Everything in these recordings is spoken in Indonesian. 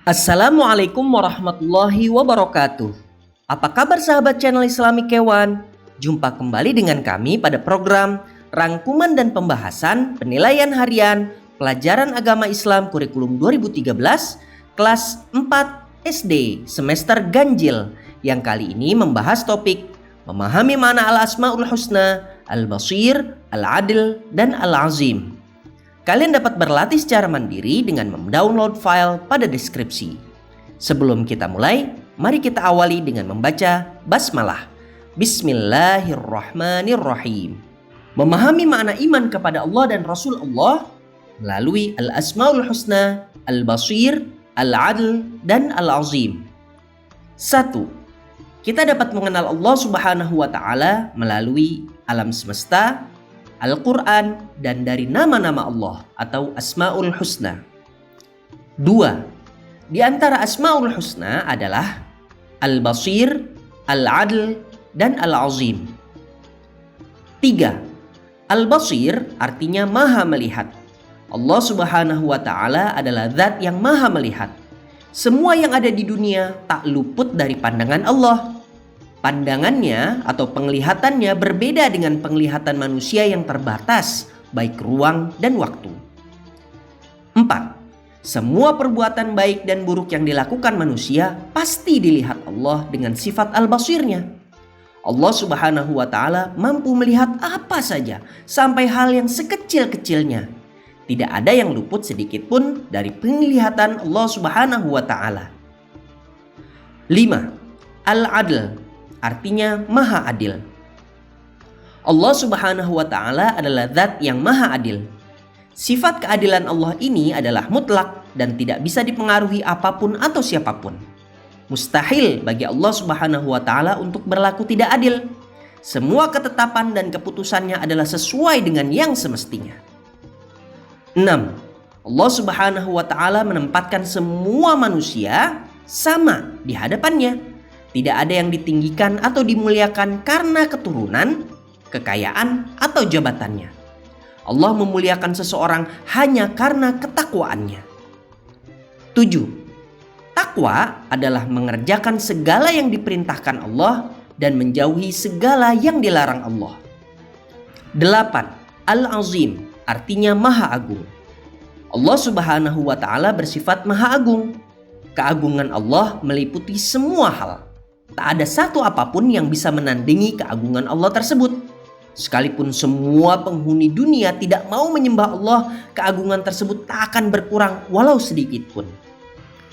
Assalamualaikum warahmatullahi wabarakatuh. Apa kabar sahabat channel Islami Kewan? Jumpa kembali dengan kami pada program Rangkuman dan Pembahasan Penilaian Harian Pelajaran Agama Islam Kurikulum 2013 Kelas 4 SD Semester Ganjil, yang kali ini membahas topik memahami makna Al-Asmaul Husna, Al-Basir, Al-Adil, dan Al-Azim. Kalian dapat berlatih secara mandiri dengan mendownload file pada deskripsi. Sebelum kita mulai, mari kita awali dengan membaca basmalah. Bismillahirrahmanirrahim. Memahami makna iman kepada Allah dan Rasul Allah melalui Al-Asmaul Husna, Al-Basir, Al-Adl, dan Al-Azim. 1. Kita dapat mengenal Allah Subhanahu wa Ta'ala melalui alam semesta, Al-Quran, dan dari nama-nama Allah atau Asmaul Husna. 2. Di antara Asmaul Husna adalah Al-Basir, Al-Adl, dan Al-Azim. 3. Al-Basir artinya maha melihat. Allah Subhanahu wa Ta'ala adalah zat yang maha melihat. Semua yang ada di dunia tak luput dari pandangan Allah. Pandangannya atau penglihatannya berbeda dengan penglihatan manusia yang terbatas, baik ruang dan waktu. 4. Semua perbuatan baik dan buruk yang dilakukan manusia pasti dilihat Allah dengan sifat al-basirnya. Allah Subhanahu wa Ta'ala mampu melihat apa saja, sampai hal yang sekecil-kecilnya. Tidak ada yang luput sedikit pun dari penglihatan Allah Subhanahu wa Ta'ala. 5. Al-Adl artinya maha adil. Allah Subhanahu wa Ta'ala adalah zat yang maha adil. Sifat keadilan Allah ini adalah mutlak dan tidak bisa dipengaruhi apapun atau siapapun. Mustahil bagi Allah Subhanahu wa Ta'ala untuk berlaku tidak adil. Semua ketetapan dan keputusannya adalah sesuai dengan yang semestinya. 6. Allah Subhanahu wa Ta'ala menempatkan semua manusia sama di hadapannya. Tidak ada yang ditinggikan atau dimuliakan karena keturunan, kekayaan, atau jabatannya. Allah memuliakan seseorang hanya karena ketakwaannya. 7. Takwa adalah mengerjakan segala yang diperintahkan Allah dan menjauhi segala yang dilarang Allah. 8. Al-Azim artinya maha agung. Allah Subhanahu wa Ta'ala bersifat maha agung. Keagungan Allah meliputi semua hal. Tak ada satu apapun yang bisa menandingi keagungan Allah tersebut. Sekalipun semua penghuni dunia tidak mau menyembah Allah, keagungan tersebut tak akan berkurang walau sedikit pun.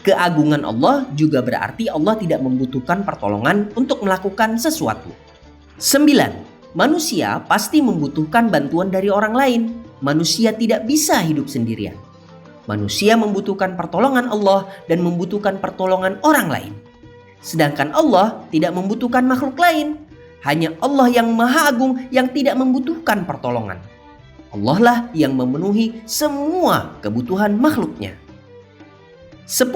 Keagungan Allah juga berarti Allah tidak membutuhkan pertolongan untuk melakukan sesuatu. 9. Manusia pasti membutuhkan bantuan dari orang lain. Manusia tidak bisa hidup sendirian. Manusia membutuhkan pertolongan Allah dan membutuhkan pertolongan orang lain. Sedangkan Allah tidak membutuhkan makhluk lain. Hanya Allah yang maha agung yang tidak membutuhkan pertolongan. Allah lah yang memenuhi semua kebutuhan makhluknya. 10.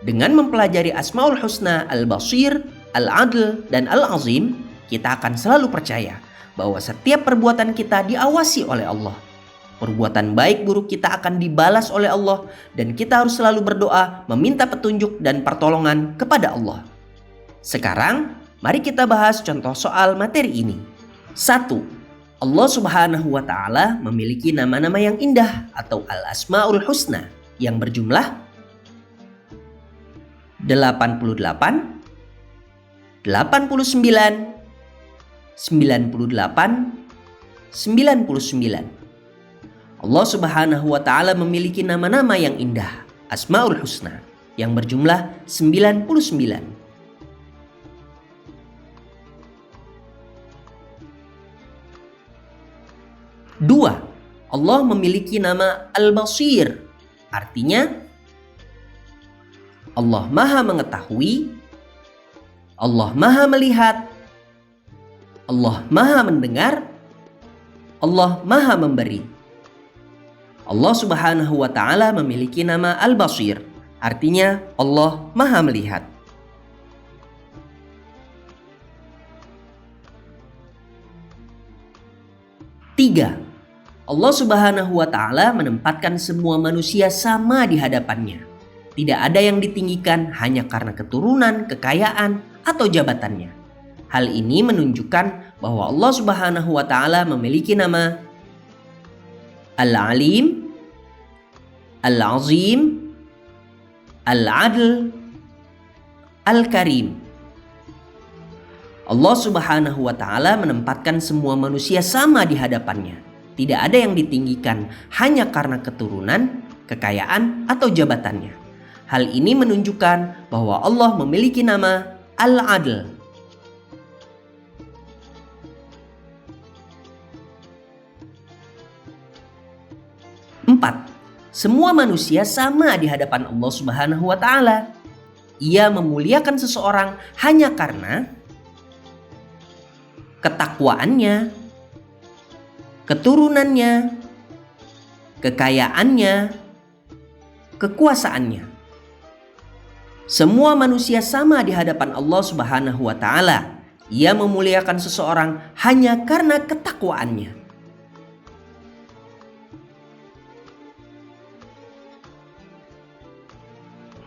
Dengan mempelajari Asmaul Husna, Al-Basir, Al-Adl, dan Al-Azim, kita akan selalu percaya bahwa setiap perbuatan kita diawasi oleh Allah. Perbuatan baik buruk kita akan dibalas oleh Allah, dan kita harus selalu berdoa meminta petunjuk dan pertolongan kepada Allah. Sekarang mari kita bahas contoh soal materi ini. 1. Allah Subhanahu wa Ta'ala memiliki nama-nama yang indah atau Al-Asmaul Husna yang berjumlah 88, 89, 98, 99. Allah Subhanahu wa Ta'ala memiliki nama-nama yang indah, Asmaul Husna, yang berjumlah 99. 2. Allah memiliki nama Al-Basir, artinya Allah maha mengetahui, Allah maha melihat, Allah maha mendengar, Allah maha memberi. Allah Subhanahu wa Ta'ala memiliki nama Al-Basir, artinya Allah maha melihat. 3. Allah Subhanahu wa Ta'ala menempatkan semua manusia sama di hadapannya. Tidak ada yang ditinggikan hanya karena keturunan, kekayaan, atau jabatannya. Hal ini menunjukkan bahwa Allah Subhanahu wa Ta'ala memiliki nama Al-Alim, Al-Azim, Al-Adl, Al-Karim. Allah Subhanahu wa Ta'ala menempatkan semua manusia sama di hadapannya. Tidak ada yang ditinggikan hanya karena keturunan, kekayaan, atau jabatannya. Hal ini menunjukkan bahwa Allah memiliki nama Al-Adl. Empat, semua manusia sama di hadapan Allah Subhanahu wa Ta'ala. Ia memuliakan seseorang hanya karena ketakwaannya, keturunannya, kekayaannya, kekuasaannya. Semua manusia sama di hadapan Allah Subhanahu wa Ta'ala. Ia memuliakan seseorang hanya karena ketakwaannya.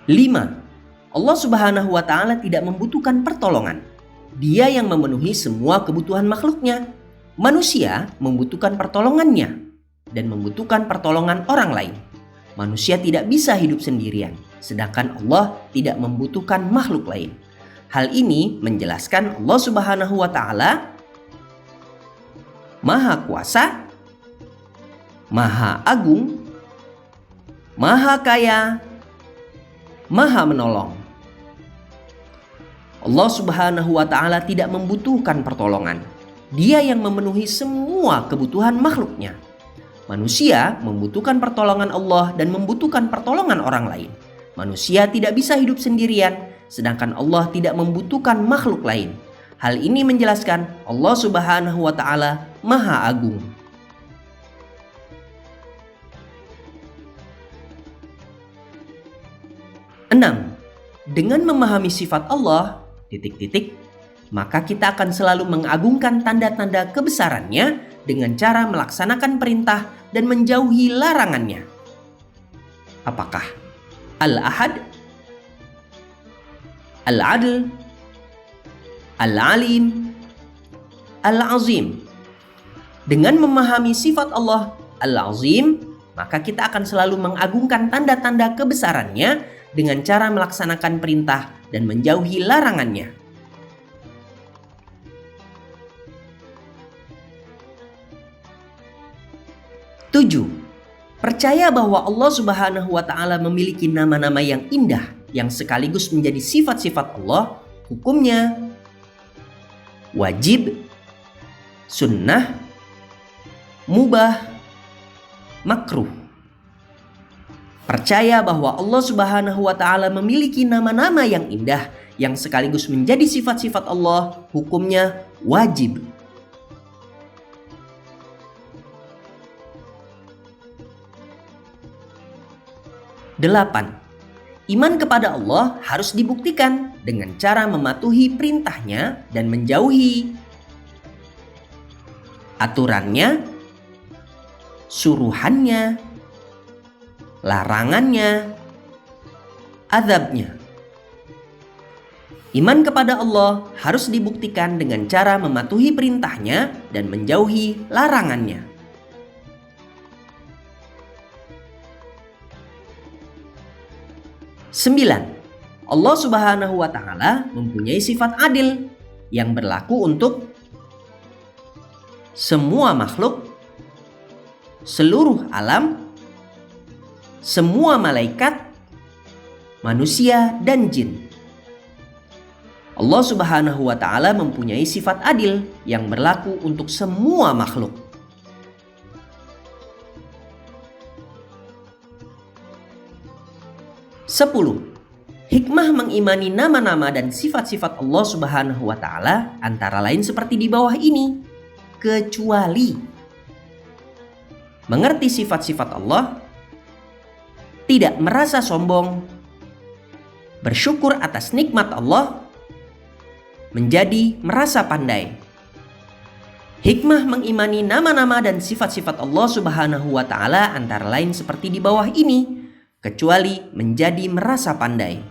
5. Allah Subhanahu wa Ta'ala tidak membutuhkan pertolongan. Dia yang memenuhi semua kebutuhan makhluknya. Manusia membutuhkan pertolongannya dan membutuhkan pertolongan orang lain. Manusia tidak bisa hidup sendirian, sedangkan Allah tidak membutuhkan makhluk lain. Hal ini menjelaskan Allah Subhanahu wa Ta'ala Maha Kuasa, Maha Agung, Maha Kaya, Maha Menolong. Allah Subhanahu wa Ta'ala tidak membutuhkan pertolongan. Dia yang memenuhi semua kebutuhan makhluknya. Manusia membutuhkan pertolongan Allah dan membutuhkan pertolongan orang lain. Manusia tidak bisa hidup sendirian, sedangkan Allah tidak membutuhkan makhluk lain. Hal ini menjelaskan Allah Subhanahu wa Ta'ala Maha Agung. 6. Dengan memahami sifat Allah, maka kita akan selalu mengagungkan tanda-tanda kebesarannya dengan cara melaksanakan perintah dan menjauhi larangannya. Apakah Al-Ahad, Al-Adl, Al-Alim, Al-Azim? Dengan memahami sifat Allah Al-Azim, maka kita akan selalu mengagungkan tanda-tanda kebesarannya dengan cara melaksanakan perintah dan menjauhi larangannya. 7. Percaya bahwa Allah Subhanahu wa Ta'ala memiliki nama-nama yang indah yang sekaligus menjadi sifat-sifat Allah, hukumnya wajib, sunnah, mubah, makruh. Percaya bahwa Allah Subhanahu wa Ta'ala memiliki nama-nama yang indah yang sekaligus menjadi sifat-sifat Allah, hukumnya wajib. 8. Iman kepada Allah harus dibuktikan dengan cara mematuhi perintahnya dan menjauhi aturannya, suruhannya, larangannya, azabnya. Iman kepada Allah harus dibuktikan dengan cara mematuhi perintahnya dan menjauhi larangannya. 9. Allah Subhanahu wa Ta'ala mempunyai sifat adil yang berlaku untuk semua makhluk, seluruh alam, semua malaikat, manusia, dan jin. Allah Subhanahu wa Ta'ala mempunyai sifat adil yang berlaku untuk semua makhluk. 10. Hikmah mengimani nama-nama dan sifat-sifat Allah Subhanahu wa Ta'ala antara lain seperti di bawah ini. Kecuali mengerti sifat-sifat Allah, tidak merasa sombong, bersyukur atas nikmat Allah, menjadi merasa pandai. Hikmah mengimani nama-nama dan sifat-sifat Allah Subhanahu wa Ta'ala antara lain seperti di bawah ini. kecuali menjadi merasa pandai.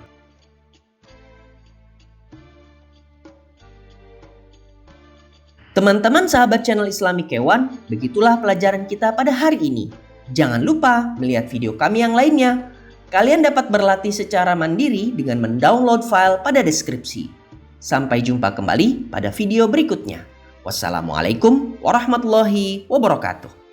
Teman-teman sahabat channel Islamic Kewan, begitulah pelajaran kita pada hari ini. Jangan lupa melihat video kami yang lainnya. Kalian dapat berlatih secara mandiri dengan mendownload file pada deskripsi. Sampai jumpa kembali pada video berikutnya. Wassalamualaikum warahmatullahi wabarakatuh.